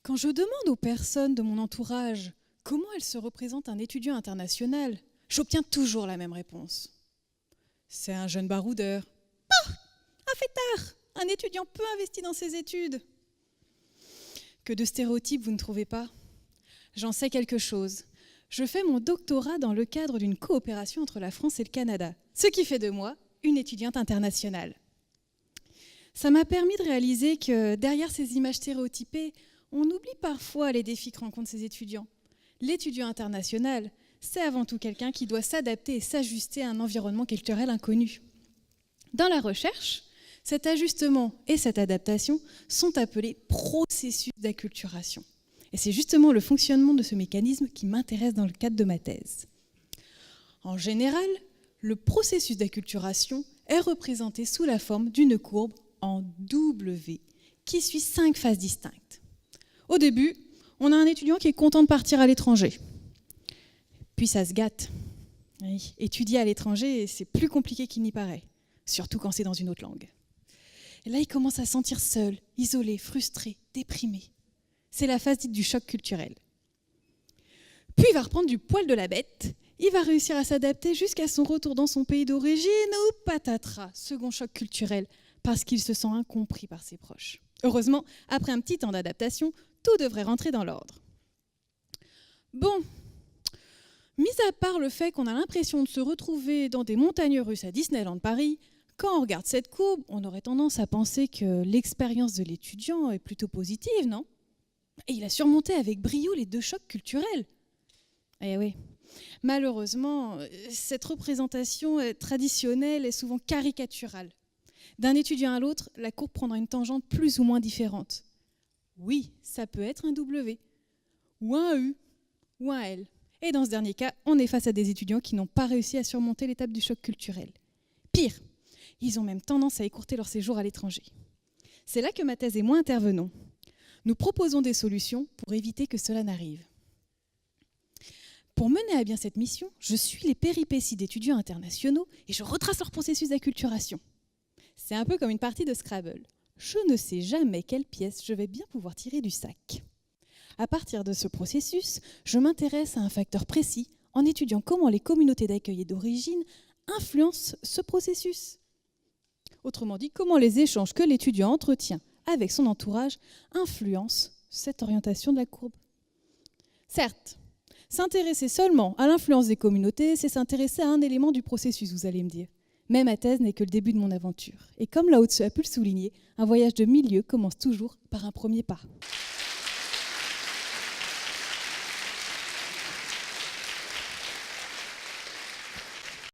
Quand je demande aux personnes de mon entourage comment elles se représentent un étudiant international, j'obtiens toujours la même réponse. C'est un jeune baroudeur. Ah, un fêtard, un étudiant peu investi dans ses études. Que de stéréotypes, vous ne trouvez pas ? J'en sais quelque chose. Je fais mon doctorat dans le cadre d'une coopération entre la France et le Canada, ce qui fait de moi une étudiante internationale. Ça m'a permis de réaliser que derrière ces images stéréotypées, on oublie parfois les défis que rencontrent ces étudiants. L'étudiant international, c'est avant tout quelqu'un qui doit s'adapter et s'ajuster à un environnement culturel inconnu. Dans la recherche, cet ajustement et cette adaptation sont appelés processus d'acculturation. Et c'est justement le fonctionnement de ce mécanisme qui m'intéresse dans le cadre de ma thèse. En général, le processus d'acculturation est représenté sous la forme d'une courbe en W qui suit 5 phases distinctes. Au début, on a un étudiant qui est content de partir à l'étranger. Puis ça se gâte. Oui, étudier à l'étranger, c'est plus compliqué qu'il n'y paraît, surtout quand c'est dans une autre langue. Et là, il commence à se sentir seul, isolé, frustré, déprimé. C'est la phase dite du choc culturel. Puis il va reprendre du poil de la bête, il va réussir à s'adapter jusqu'à son retour dans son pays d'origine, ou patatras, second choc culturel, parce qu'il se sent incompris par ses proches. Heureusement, après un petit temps d'adaptation, tout devrait rentrer dans l'ordre. Bon, mis à part le fait qu'on a l'impression de se retrouver dans des montagnes russes à Disneyland Paris, quand on regarde cette courbe, on aurait tendance à penser que l'expérience de l'étudiant est plutôt positive, non ? Et il a surmonté avec brio les 2 chocs culturels. Eh oui, malheureusement, cette représentation traditionnelle est souvent caricaturale. D'un étudiant à l'autre, la courbe prendra une tangente plus ou moins différente. Oui, ça peut être un W, ou un U, ou un L. Et dans ce dernier cas, on est face à des étudiants qui n'ont pas réussi à surmonter l'étape du choc culturel. Pire, ils ont même tendance à écourter leur séjour à l'étranger. C'est là que ma thèse et moi intervenons. Nous proposons des solutions pour éviter que cela n'arrive. Pour mener à bien cette mission, je suis les péripéties d'étudiants internationaux et je retrace leur processus d'acculturation. C'est un peu comme une partie de Scrabble. Je ne sais jamais quelle pièce je vais bien pouvoir tirer du sac. À partir de ce processus, je m'intéresse à un facteur précis en étudiant comment les communautés d'accueil et d'origine influencent ce processus. Autrement dit, comment les échanges que l'étudiant entretient avec son entourage influencent cette orientation de la courbe. Certes, s'intéresser seulement à l'influence des communautés, c'est s'intéresser à un élément du processus, vous allez me dire. Mais ma thèse n'est que le début de mon aventure. Et comme Lao Tzu a pu le souligner, un voyage de 1000 lieues commence toujours par un premier pas.